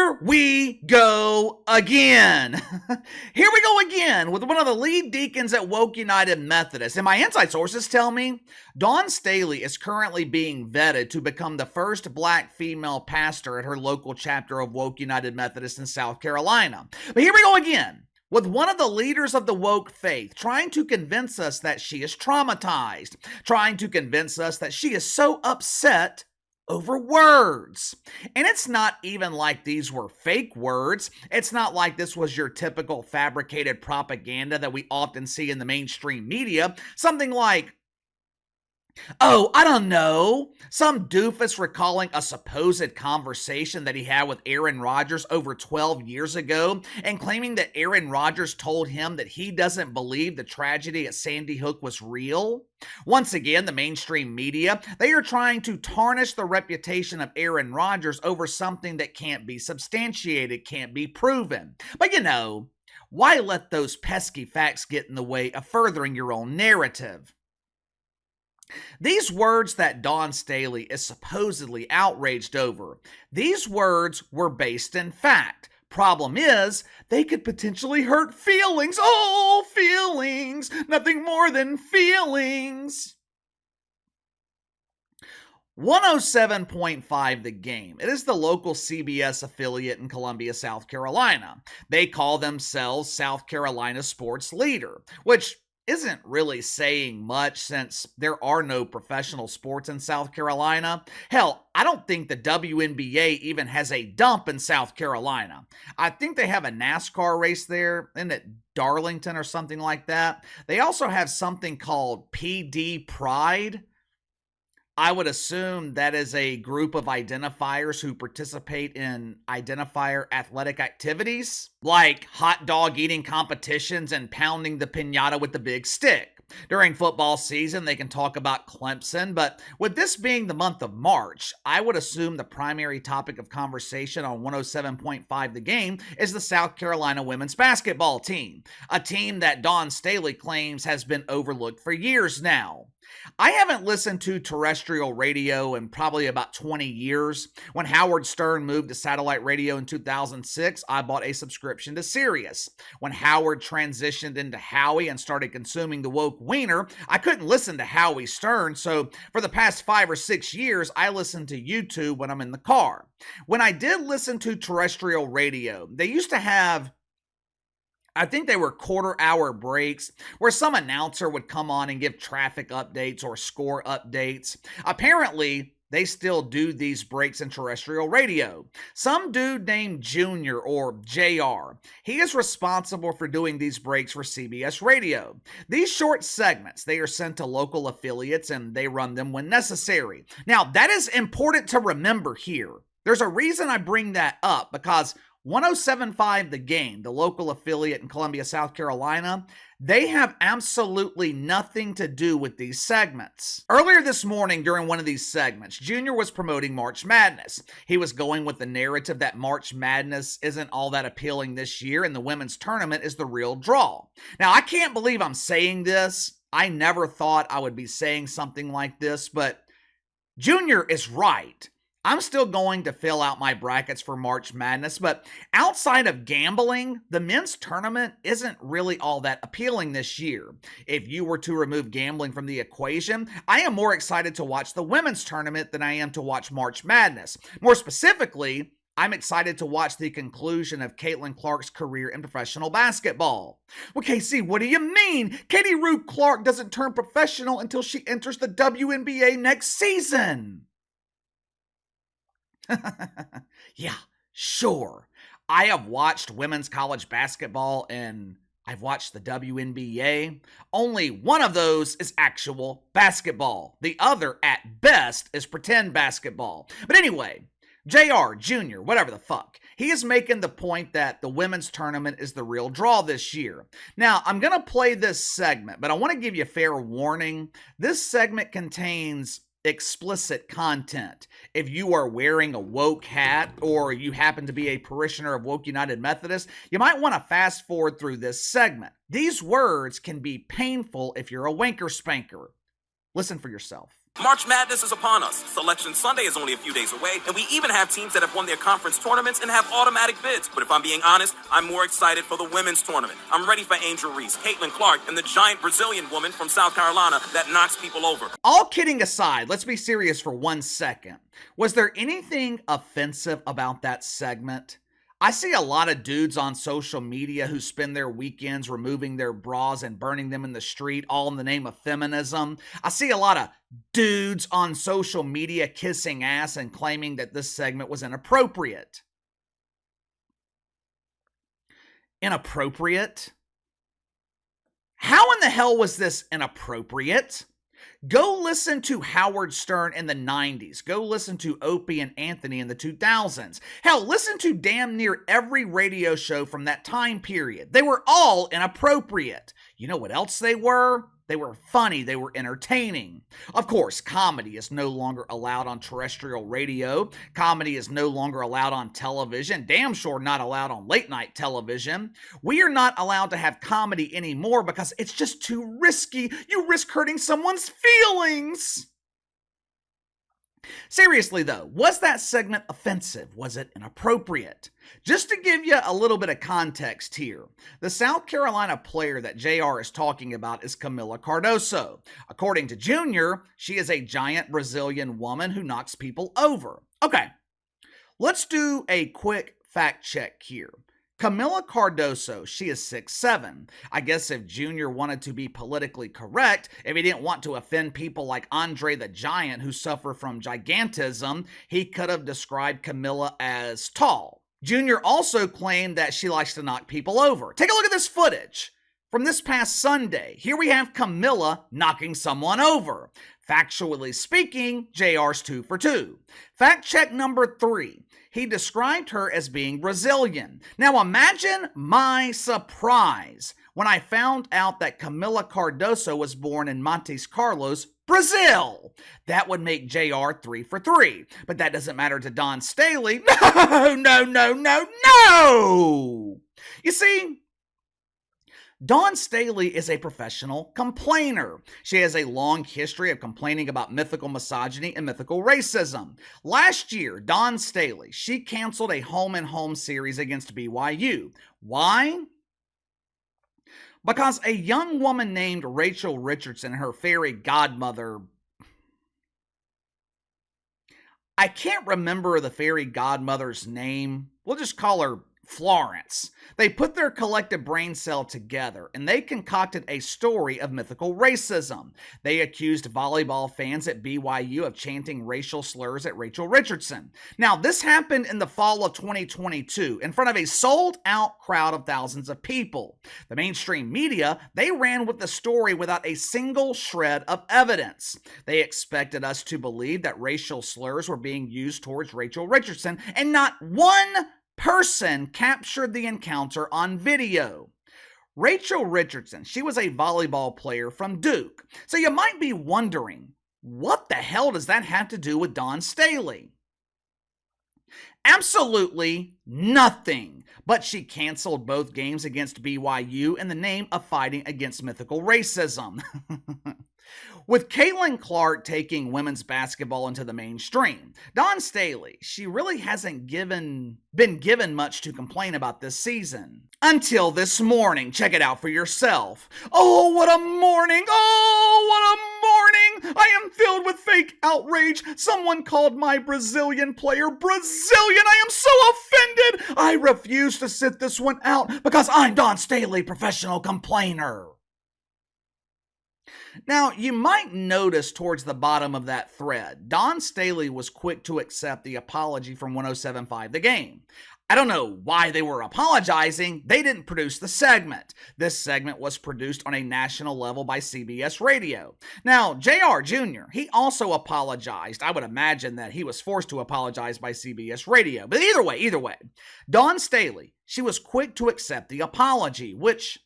Here we go again. Here we go again with one of the lead deacons at Woke United Methodist. And my inside sources tell me Dawn Staley is currently being vetted to become the first black female pastor at her local chapter of Woke United Methodist in South Carolina. But here we go again with one of the leaders of the woke faith trying to convince us that she is traumatized, trying to convince us that she is so upset over words. And it's not even like these were fake words. It's not like this was your typical fabricated propaganda that we often see in the mainstream media. Something like, oh, I don't know, some doofus recalling a supposed conversation that he had with Aaron Rodgers over 12 years ago and claiming that Aaron Rodgers told him that he doesn't believe the tragedy at Sandy Hook was real. Once again, the mainstream media, they are trying to tarnish the reputation of Aaron Rodgers over something that can't be substantiated, can't be proven. But you know, why let those pesky facts get in the way of furthering your own narrative? These words that Dawn Staley is supposedly outraged over, these words were based in fact. Problem is, they could potentially hurt feelings. Oh, feelings! Nothing more than feelings. 107.5 The Game. It is the local CBS affiliate in Columbia, South Carolina. They call themselves South Carolina Sports Leader, which isn't really saying much since there are no professional sports in South Carolina. Hell, I don't think the WNBA even has a dump in South Carolina. I think they have a NASCAR race there, isn't it Darlington or something like that? They also have something called PD Pride. I would assume that is a group of identifiers who participate in identifier athletic activities, like hot dog eating competitions and pounding the piñata with the big stick. During football season, they can talk about Clemson, but with this being the month of March, I would assume the primary topic of conversation on 107.5 The Game is the South Carolina women's basketball team, a team that Dawn Staley claims has been overlooked for years now. I haven't listened to terrestrial radio in probably about 20 years. When Howard Stern moved to satellite radio in 2006, I bought a subscription to Sirius. When Howard transitioned into Howie and started consuming the woke wiener, I couldn't listen to Howie Stern, so for the past 5 or 6 years, I listened to YouTube when I'm in the car. When I did listen to terrestrial radio, they used to have, I think they were quarter-hour breaks where some announcer would come on and give traffic updates or score updates. Apparently, they still do these breaks in terrestrial radio. Some dude named Junior or JR, he is responsible for doing these breaks for CBS Radio. These short segments, they are sent to local affiliates and they run them when necessary. Now, that is important to remember here. There's a reason I bring that up because 107.5 The Game, the local affiliate in Columbia, South Carolina, they have absolutely nothing to do with these segments. Earlier this morning during one of these segments, Junior was promoting March Madness. He was going with the narrative that March Madness isn't all that appealing this year and the women's tournament is the real draw. Now, I can't believe I'm saying this. I never thought I would be saying something like this, but Junior is right. I'm still going to fill out my brackets for March Madness, but outside of gambling, the men's tournament isn't really all that appealing this year. If you were to remove gambling from the equation, I am more excited to watch the women's tournament than I am to watch March Madness. More specifically, I'm excited to watch the conclusion of Caitlin Clark's career in professional basketball. Well, KC, what do you mean? Katie Rue Clark doesn't turn professional until she enters the WNBA next season. Yeah, sure. I have watched women's college basketball and I've watched the WNBA. Only one of those is actual basketball. The other, at best, is pretend basketball. But anyway, JR, Junior, whatever the fuck, he is making the point that the women's tournament is the real draw this year. Now, I'm going to play this segment, but I want to give you a fair warning. This segment contains explicit content. If you are wearing a woke hat or you happen to be a parishioner of Woke United Methodist, you might want to fast forward through this segment. These words can be painful if you're a wanker spanker. Listen for yourself. March Madness is upon us. Selection Sunday is only a few days away, and we even have teams that have won their conference tournaments and have automatic bids. But if I'm being honest, I'm more excited for the women's tournament. I'm ready for Angel Reese, Caitlin Clark, and the giant Brazilian woman from South Carolina that knocks people over. All kidding aside, let's be serious for 1 second. Was there anything offensive about that segment? I see a lot of dudes on social media who spend their weekends removing their bras and burning them in the street, all in the name of feminism. I see a lot of dudes on social media kissing ass and claiming that this segment was inappropriate. Inappropriate? How in the hell was this inappropriate? Go listen to Howard Stern in the 90s. Go listen to Opie and Anthony in the 2000s. Hell, listen to damn near every radio show from that time period. They were all inappropriate. You know what else they were? They were funny. They were entertaining. Of course, comedy is no longer allowed on terrestrial radio. Comedy is no longer allowed on television. Damn sure not allowed on late night television. We are not allowed to have comedy anymore because it's just too risky. You risk hurting someone's feelings. Seriously though, was that segment offensive? Was it inappropriate? Just to give you a little bit of context here, the South Carolina player that JR is talking about is Kamilla Cardoso. According to Junior, she is a giant Brazilian woman who knocks people over. Okay, let's do a quick fact check here. Kamilla Cardoso, she is 6'7". I guess if Junior wanted to be politically correct, if he didn't want to offend people like Andre the Giant who suffer from gigantism, he could have described Kamilla as tall. Junior also claimed that she likes to knock people over. Take a look at this footage. From this past Sunday, here we have Kamilla knocking someone over. Factually speaking, JR's 2 for 2. Fact check number 3. He described her as being Brazilian. Now imagine my surprise when I found out that Kamilla Cardoso was born in Montes Carlos, Brazil. That would make JR 3 for 3. But that doesn't matter to Dawn Staley. No! You see, Dawn Staley is a professional complainer. She has a long history of complaining about mythical misogyny and mythical racism. Last year, Dawn Staley, she canceled a home and home series against BYU. Why? Because a young woman named Rachel Richardson, her fairy godmother, I can't remember the fairy godmother's name. We'll just call her Florence. They put their collective brain cell together and they concocted a story of mythical racism. They accused volleyball fans at BYU of chanting racial slurs at Rachel Richardson. Now, this happened in the fall of 2022 in front of a sold-out crowd of thousands of people. The mainstream media, they ran with the story without a single shred of evidence. They expected us to believe that racial slurs were being used towards Rachel Richardson, and not one person captured the encounter on video. Rachel Richardson, she was a volleyball player from Duke. So you might be wondering, what the hell does that have to do with Dawn Staley? Absolutely nothing. But she canceled both games against BYU in the name of fighting against mythical racism. With Caitlin Clark taking women's basketball into the mainstream, Dawn Staley, she really hasn't been given much to complain about this season. Until this morning. Check it out for yourself. Oh, what a morning! Oh, what a morning! I am filled with fake outrage. Someone called my Brazilian player Brazilian. I am so offended. I refuse to sit this one out because I'm Dawn Staley, professional complainer. Now, you might notice towards the bottom of that thread, Dawn Staley was quick to accept the apology from 107.5 The Game. I don't know why they were apologizing. They didn't produce the segment. This segment was produced on a national level by CBS Radio. Now, JR Jr., he also apologized. I would imagine that he was forced to apologize by CBS Radio. But either way, Dawn Staley, she was quick to accept the apology, which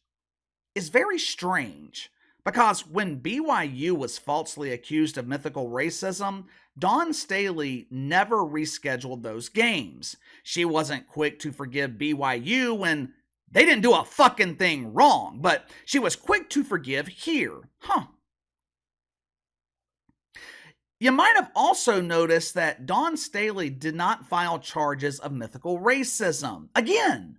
is very strange. Because when BYU was falsely accused of mythical racism, Dawn Staley never rescheduled those games. She wasn't quick to forgive BYU when they didn't do a fucking thing wrong, but she was quick to forgive here. You might have also noticed that Dawn Staley did not file charges of mythical racism. Again,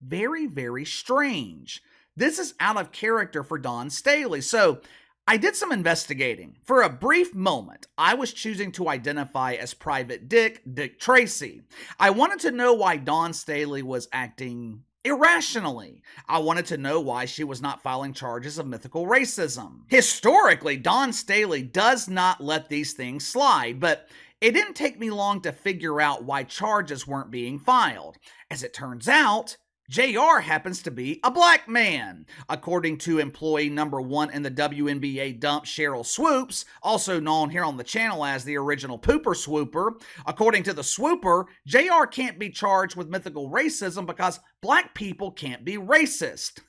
very, very strange. This is out of character for Dawn Staley. So I did some investigating. For a brief moment, I was choosing to identify as Private Dick Tracy. I wanted to know why Dawn Staley was acting irrationally. I wanted to know why she was not filing charges of mythical racism. Historically, Dawn Staley does not let these things slide, but it didn't take me long to figure out why charges weren't being filed. As it turns out, JR happens to be a black man. According to employee number 1 in the WNBA dump, Cheryl Swoops, also known here on the channel as the original Pooper Swooper, according to the Swooper, JR can't be charged with mythical racism because black people can't be racist.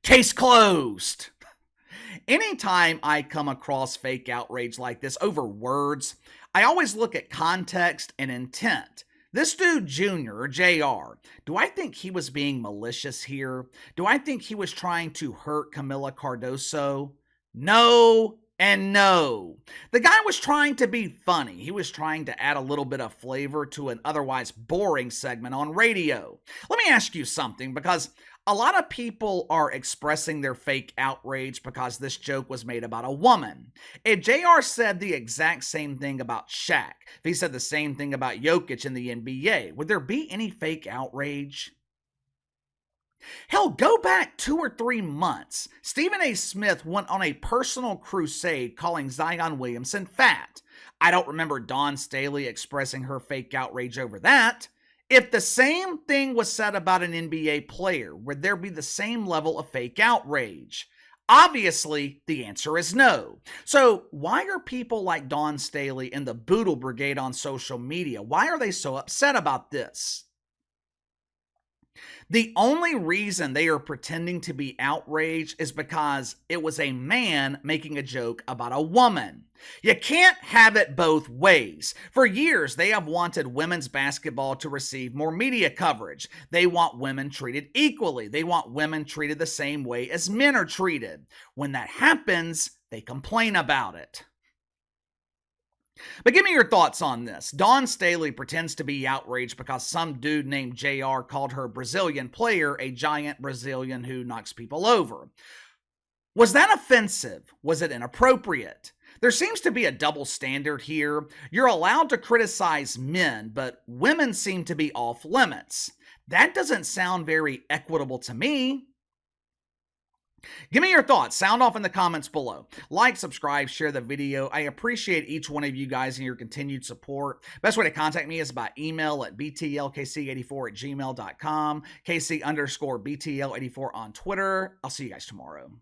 Case closed. Anytime I come across fake outrage like this over words, I always look at context and intent. This dude, Junior, or JR, do I think he was being malicious here? Do I think he was trying to hurt Kamilla Cardoso? No and no. The guy was trying to be funny. He was trying to add a little bit of flavor to an otherwise boring segment on radio. Let me ask you something, because a lot of people are expressing their fake outrage because this joke was made about a woman. If JR said the exact same thing about Shaq, if he said the same thing about Jokic in the NBA, would there be any fake outrage? Hell, go back 2 or 3 months. Stephen A. Smith went on a personal crusade calling Zion Williamson fat. I don't remember Dawn Staley expressing her fake outrage over that. If the same thing was said about an NBA player, would there be the same level of fake outrage? Obviously, the answer is no. So why are people like Dawn Staley and the Boodle Brigade on social media, why are they so upset about this? The only reason they are pretending to be outraged is because it was a man making a joke about a woman. You can't have it both ways. For years, they have wanted women's basketball to receive more media coverage. They want women treated equally. They want women treated the same way as men are treated. When that happens, they complain about it. But give me your thoughts on this. Dawn Staley pretends to be outraged because some dude named JR called her Brazilian player a giant Brazilian who knocks people over. Was that offensive? Was it inappropriate? There seems to be a double standard here. You're allowed to criticize men, but women seem to be off limits. That doesn't sound very equitable to me. Give me your thoughts. Sound off in the comments below. Like, subscribe, share the video. I appreciate each one of you guys and your continued support. Best way to contact me is by email at btlkc84@gmail.com, KC_BTL84 on Twitter. I'll see you guys tomorrow.